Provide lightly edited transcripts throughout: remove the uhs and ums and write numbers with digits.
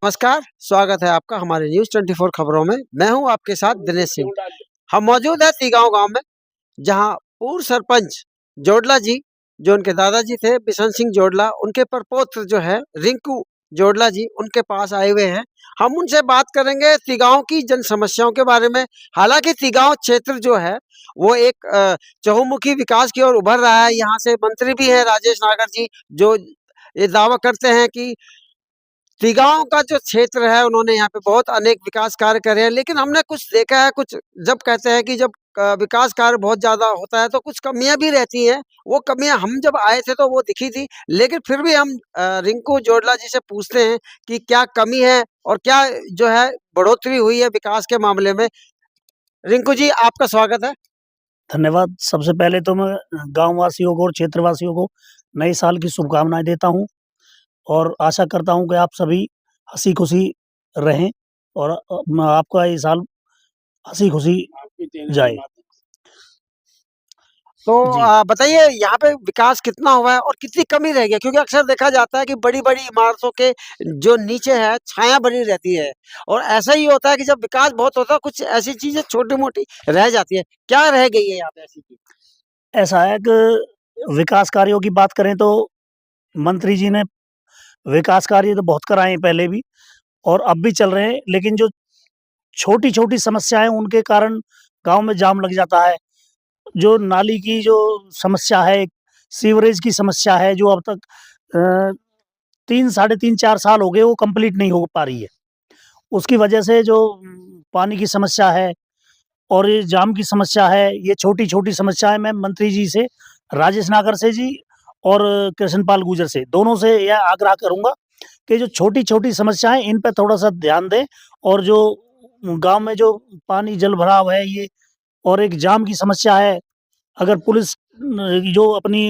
नमस्कार, स्वागत है आपका हमारे न्यूज़ 24 खबरों में। मैं हूं आपके साथ दिनेश सिंह। हम मौजूद हैं तिगाँव गाँव में, जहां पूर्व सरपंच जोडला जी, जो उनके दादाजी थे बिशन सिंह जोडला, उनके प्रपौत्र जो है रिंकू जोडला जी, उनके पास आए हुए हैं। हम उनसे बात करेंगे तिगाँव की जन समस्याओं के बारे में। हालाँकि तिगाँव क्षेत्र जो है, वो एक चहुमुखी विकास की ओर उभर रहा है। यहाँ से मंत्री भी हैं राजेश नागर जी, जो ये दावा करते हैं कि तिगाँव का जो क्षेत्र है उन्होंने यहाँ पे बहुत अनेक विकास कार्य करे हैं, लेकिन हमने कुछ देखा है कुछ जब कहते हैं कि जब विकास कार्य बहुत ज़्यादा होता है तो कुछ कमियाँ भी रहती हैं। वो कमियाँ हम जब आए थे तो वो दिखी थी, लेकिन फिर भी हम रिंकू जोडला जी से पूछते हैं कि क्या कमी है और क्या जो है बढ़ोतरी हुई है विकास के मामले में? रिंकू जी आपका स्वागत है। धन्यवाद। सबसे पहले तो मैं गाँव वासियों को और क्षेत्रवासियों को नए साल की शुभकामनाएँ देता हूँ और आशा करता हूँ कि आप सभी हँसी-खुशी रहें और आपका ये साल हँसी-खुशी जाए। तो जी। बताइए यहाँ पे विकास कितना हुआ है और कितनी कमी रह गई है? क्योंकि अक्सर देखा जाता है कि बड़ी-बड़ी इमारतों के जो नीचे है छाया बनी रहती है और ऐसा ही होता है कि जब विकास बहुत होता है कुछ ऐसी चीज़ें छोटी-मोटी रह जाती है। क्या रह गई है यहाँ पे ऐसी चीज़? ऐसा है कि विकास कार्यों की बात करें तो मंत्री जी ने विकास कार्य तो बहुत कराए हैं पहले भी और अब भी चल रहे हैं, लेकिन जो छोटी-छोटी समस्याएँ उनके कारण गाँव में जाम लग जाता है। जो नाली की जो समस्या है, सीवरेज की समस्या है जो अब तक अ, 3 साढ़े 3 4 साल हो गए वो कंप्लीट नहीं हो पा रही है। उसकी वजह से जो पानी की समस्या है और ये जाम की समस्या है, ये छोटी-छोटी समस्याएँ मैं मंत्री जी से, राजेश नागर से जी और कृष्णपाल गुर्जर से, दोनों से यह आग्रह करूँगा कि जो छोटी-छोटी समस्याएँ इन पे थोड़ा-सा ध्यान दें और जो गाँव में जो पानी जल भराव है ये और एक जाम की समस्या है, अगर पुलिस जो अपनी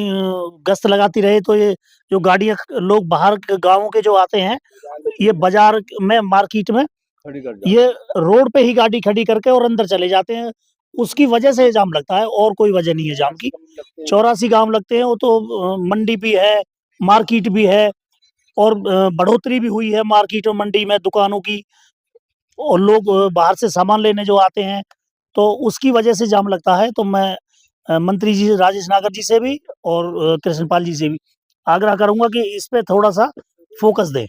गश्त लगाती रहे तो ये जो गाड़ियाँ लोग बाहर के गाँवों के जो आते हैं, ये बाज़ार में मार्केट में ये रोड पे ही गाड़ी खड़ी करके और अंदर चले जाते हैं। उसकी वजह से जाम लगता है और कोई वजह नहीं है जाम की। 84 गाँव लगते हैं वो तो मंडी भी है, मार्केट भी है और बढ़ोतरी भी हुई है मार्केट और मंडी में दुकानों की और लोग बाहर से सामान लेने जो आते हैं, तो उसकी वजह से जाम लगता है। तो मैं मंत्री जी राजेश नागर जी से भी और कृष्णपाल जी से भी आग्रह करूँगा कि इस पे थोड़ा-सा फ़ोकस दें।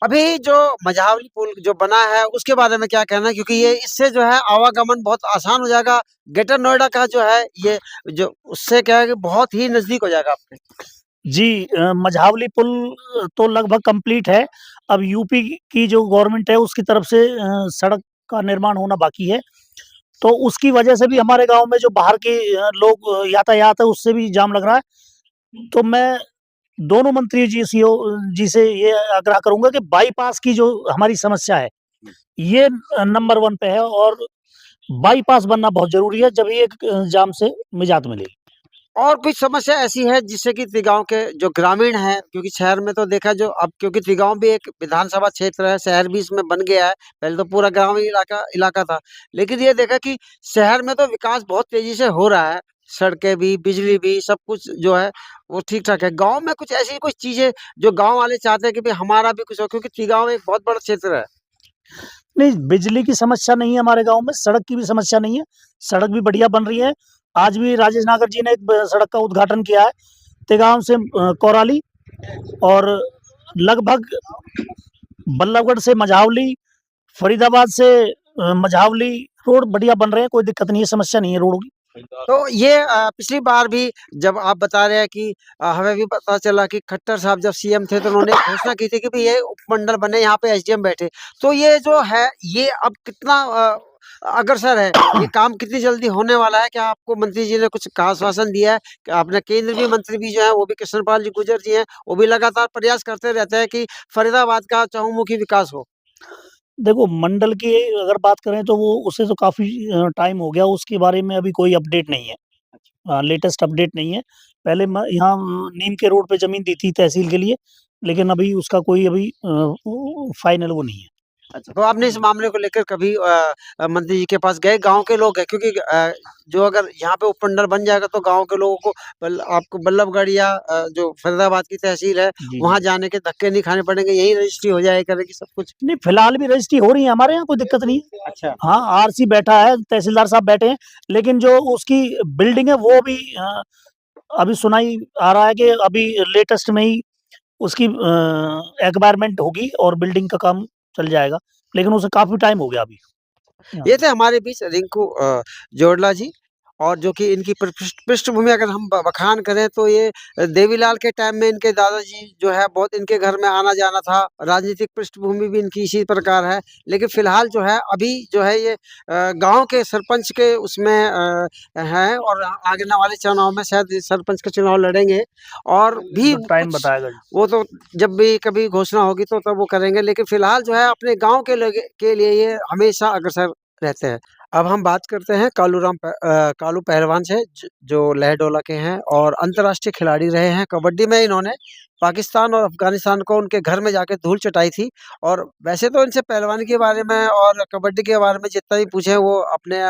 अभी जो मझावली पुल जो बना है उसके बारे में क्या कहना है? क्योंकि ये इससे जो है आवागमन बहुत आसान हो जाएगा। ग्रेटर नोएडा का जो है ये जो उससे क्या है कि बहुत ही नज़दीक हो जाएगा आपके। जी मझावली पुल तो लगभग कंप्लीट है। अब यूपी की जो गवर्नमेंट है उसकी तरफ से सड़क का निर्माण होना बाकी है। तो उसकी वजह से भी हमारे गाँव में जो बाहर के लोग यातायात है उससे भी जाम लग रहा है। तो मैं दोनों मंत्री जी से ये आग्रह करूँगा कि बाईपास की जो हमारी समस्या है, ये नंबर 1 पे है और बाईपास बनना बहुत ज़रूरी है, जब ये जाम से निजात मिलेगी। और कुछ समस्या ऐसी है जिससे कि तिगाँव के जो ग्रामीण हैं क्योंकि शहर में तो देखा जो अब क्योंकि तिगाँव भी एक विधानसभा क्षेत्र है, शहर भी इसमें बन गया है। पहले तो पूरा ग्रामीण इलाका इलाका था। लेकिन ये देखा कि शहर में तो विकास बहुत तेज़ी से हो रहा है। सड़कें भी, बिजली भी, सब कुछ जो है वो ठीक-ठाक है। गाँव में कुछ ऐसी कुछ चीज़ें जो गाँव वाले चाहते हैं कि भई हमारा भी कुछ हो क्योंकि तिगाँव एक बहुत बड़ा क्षेत्र है। नहीं, बिजली की समस्या नहीं है हमारे गाँव में, सड़क की भी समस्या नहीं है, सड़क भी बढ़िया बन रही है। आज भी राजेश नागर जी ने एक सड़क का उद्घाटन किया है, तेगाँव से कोराली और लगभग बल्लभगढ़ से मझावली, फरीदाबाद से मझावली रोड बढ़िया बन रहे हैं, कोई दिक्कत नहीं है, समस्या नहीं है रोड की। तो ये पिछली बार भी जब आप बता रहे हैं कि हमें भी पता चला कि खट्टर साहब जब सीएम थे तो उन्होंने घोषणा की थी कि भई ये उपमंडल बने, यहाँ पे एसडीएम बैठे। तो ये जो है, ये अब कितना अग्रसर है? ये काम कितनी जल्दी होने वाला है? क्या आपको मंत्री जी ने कुछ आश्वासन दिया है? क्या अपने केंद्रीय मंत्री भी जो हैं, वो भी कृष्णपाल जी गुर्जर जी हैं, वो भी लगातार प्रयास करते रहते हैं कि फरीदाबाद का चहुमुखी विकास हो? देखो मंडल की अगर बात करें तो वो उसे तो काफ़ी टाइम हो गया, उसके बारे में अभी कोई अपडेट नहीं है। लेटेस्ट अपडेट नहीं है। पहले म यहाँ नीम के रोड पे ज़मीन दी थी तहसील के लिए, लेकिन अभी उसका कोई अभी फाइनल वो नहीं है। अच्छा, तो आपने इस मामले को लेकर कभी मंत्री जी के पास गए? गाँव के लोग गए क्योंकि जो अगर यहाँ पे उपमंडल बन जाएगा तो गाँव के लोगों को आपको बल्लभगढ़ या जो फरीदाबाद की तहसील है, जी, वहाँ जी। जाने के धक्के नहीं खाने पड़ेंगे, यहीं रजिस्ट्री हो जाया करेगी सब कुछ? नहीं, फिलहाल भी रजिस्ट्री हो रही है, हमारे यहाँ कोई दिक्कत नहीं है। अच्छा। हाँ, आरसी बैठा है, तहसीलदार साहब बैठे हैं, लेकिन जो उसकी बिल्डिंग है वो भी अभी सुनाई आ रहा है कि अभी लेटेस्ट में ही उसकी एक्वायरमेंट होगी और बिल्डिंग का काम चल जाएगा, लेकिन उसे काफ़ी टाइम हो गया अभी। ये थे हमारे बीच रिंकू जोड़ला जी और जो कि इनकी पृष्ठभूमि अगर हम बखान करें तो ये देवीलाल के टाइम में इनके दादाजी जो है बहुत इनके घर में आना जाना था। राजनीतिक पृष्ठभूमि भी इनकी इसी प्रकार है, लेकिन फिलहाल जो है अभी जो है ये गांव के सरपंच के उसमें हैं और आगे वाले चुनाव में शायद सरपंच का चुनाव लड़ेंगे और भी तो टाइम कुछ बताएगा जी। वो तो जब भी कभी घोषणा होगी तो तब वो करेंगे, लेकिन फिलहाल जो है अपने गांव के लिए ये हमेशा अग्रसर रहते हैं। अब हम बात करते हैं कालू पहलवान से जो लहडोला के हैं और अंतर्राष्ट्रीय खिलाड़ी रहे हैं। कबड्डी में इन्होंने पाकिस्तान और अफगानिस्तान को उनके घर में जाके धूल चटाई थी और वैसे तो इनसे पहलवानी के बारे में और कबड्डी के बारे में जितना भी पूछे वो अपने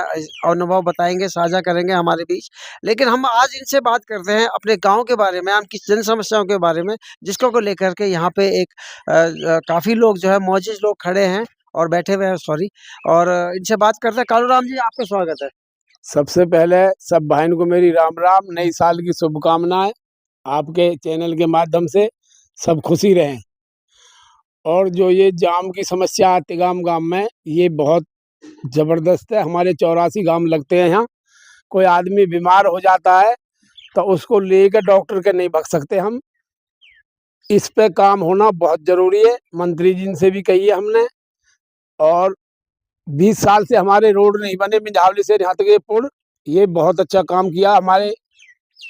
अनुभव बताएंगे, साझा करेंगे हमारे बीच। लेकिन हम आज इनसे बात करते हैं अपने गांव के बारे में, उनकी जन समस्याओं के बारे में, जिसको को लेकर के यहाँ पे एक काफी लोग जो है मौजूद लोग खड़े हैं और बैठे हुए हैं, सॉरी। और इनसे बात करते हैं। कालू राम जी, आपका स्वागत है। सबसे पहले सब भाइयों को मेरी राम राम, नई साल की शुभकामनाएं। आपके चैनल के माध्यम से सब खुशी रहें। और जो ये जाम की समस्या है तिगाम गांव में, ये बहुत ज़बरदस्त है। हमारे 84 गांव लगते हैं यहाँ। कोई आदमी बीमार हो जाता है तो उसको लेकर डॉक्टर के नहीं भग सकते हम। इस पे काम होना बहुत ज़रूरी है। मंत्री जी से भी कही है हमने। और 20 साल से हमारे रोड नहीं बने, मिंझावली से यहाँ तक ये पुल, ये बहुत अच्छा काम किया हमारे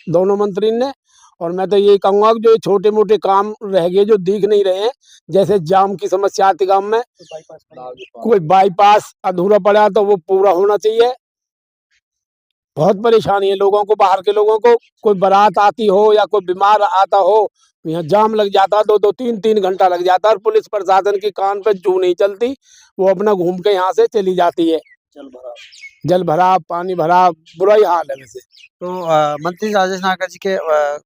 दोनों मंत्री ने। और मैं तो यही कहूँगा कि जो छोटे मोटे काम रह गए जो दिख नहीं रहे हैं, जैसे जाम की समस्या आती गाँव में, कोई बाईपास अधूरा पड़ा तो वो पूरा होना चाहिए। बहुत परेशानी है लोगों को, बाहर के लोगों को। कोई बारात आती हो या कोई बीमार आता हो, यहाँ जाम लग जाता, 2-2 3-3 घंटा लग जाता। और पुलिस प्रशासन की कान पे जू नहीं चलती, वो अपना घूम के यहाँ से चली जाती है। जल भरा, पानी भरा, बुरा ही हाल है वैसे। तो मंत्री राजेश नागर जी के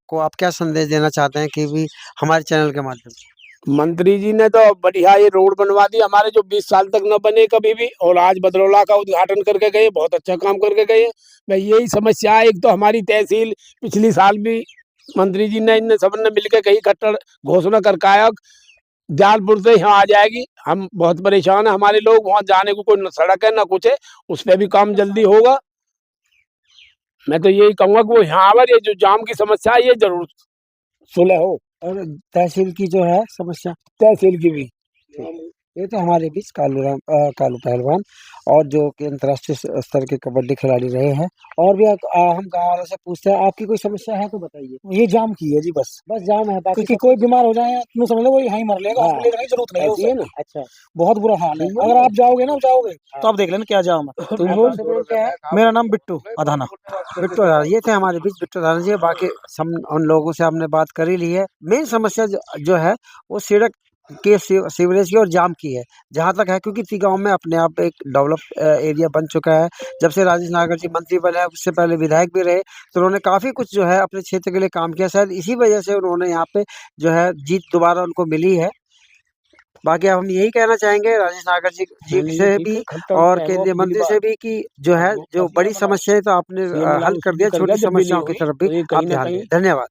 को आप क्या संदेश देना चाहते हैं कि भी हमारे चैनल के माध्यम से? मंत्री जी ने तो बढ़िया ये रोड बनवा दी हमारे, जो 20 साल तक न बने कभी भी। और आज बदरौला का उद्घाटन करके गए, बहुत अच्छा काम करके गए। मैं यही समस्या है, एक तो हमारी तहसील पिछली साल भी मंत्री जी ने इन सबने मिलकर कही खट्टर घोषणा करके आया, जालपुर से यहाँ आ जाएगी। हम बहुत परेशान है, हमारे लोग वहाँ जाने को कोई न सड़क है न कुछ है। उस पर भी काम जल्दी होगा। मैं तो यही कहूँगा कि वो यहाँ पर ये जो जाम की समस्या है ये जरूर सुलह हो। और तहसील की जो है समस्या, तहसील की भी। ये तो हमारे बीच कालू पहलवान और जो कि अंतर्राष्ट्रीय स्तर के कबड्डी खिलाड़ी रहे हैं। और भी हम गाँव वालों से पूछते हैं, आपकी कोई समस्या है तो बताइए। ये जाम की है जी, बस जाम है, बाकी क्योंकि कोई बीमार हो जाए तो समझ लो वो यहीं मर लेगा, हाँ, हॉस्पिटल की जरूरत नहीं है ऐसी उसे। है ना। अच्छा, बहुत बुरा हाल है। ठीक है। अगर आप जाओगे हाँ। तो आप देख लेना क्या जाम है। तुम बोल क्या है? मेरा नाम बिट्टू अधाना। बिट्टू अधाना, ये थे हमारे बीच बिट्टू अधाना जी। बाकी उन लोगों से हमने बात कर ही ली है। मेन समस्या जो है वो सड़क के सीवरेज की और जाम की है, जहाँ तक है, क्योंकि तिगांव में अपने आप एक डेवलप एरिया बन चुका है। जब से राजेश नागर जी मंत्री बने हैं, उससे पहले विधायक भी रहे, तो उन्होंने काफ़ी कुछ जो है अपने क्षेत्र के लिए काम किया। शायद इसी वजह से उन्होंने यहाँ पे जो है जीत दोबारा उनको मिली है। बाकी अब हम यही कहना चाहेंगे राजेश नागर जी से भी और केंद्रीय मंत्री से भी कि जो है जो बड़ी समस्या है तो आपने हल कर दिया, छोटी समस्याओं की तरफ भी आप ध्यान दें। धन्यवाद।